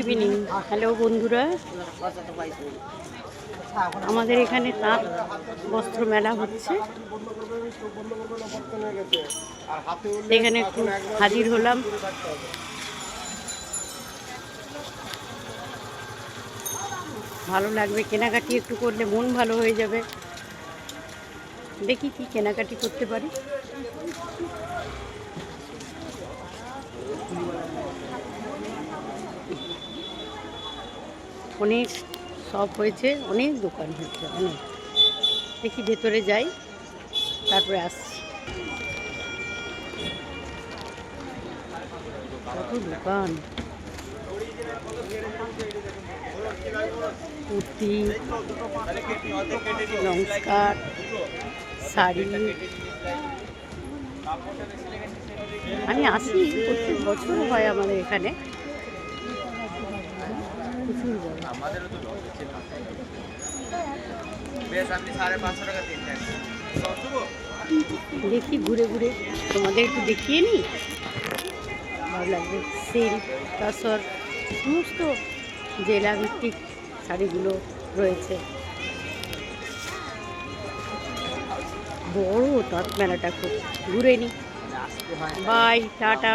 Evening. Hello বন্ধুরা, আমাদের এখানে তাঁত বস্ত্র মেলা হচ্ছে, এখানে একটু হাজির হলাম। ভালো লাগবে, কেনাকাটি একটু করলে মন ভালো হয়ে যাবে। দেখি কি কেনাকাটি করতে পারি। অনেক শপ হয়েছে, অনেক দোকান হয়েছে, অনেক। দেখি ভেতরে যাই, তারপরে আসছি। কত দোকান, কুর্তি, লং স্কার্ট, শাড়ি। আমি আসি, প্রত্যেক বছর হয় আমাদের এখানে। দেখি ঘুরে ঘুরে তোমাদের একটু দেখিয়ে নিই, ভালো লাগবে। সিল্ক, তসর, সমস্ত জেলা ভিত্তিক শাড়িগুলো রয়েছে। বড় তাঁত মেলাটা, খুব ঘুরে নিই। Bye, tata.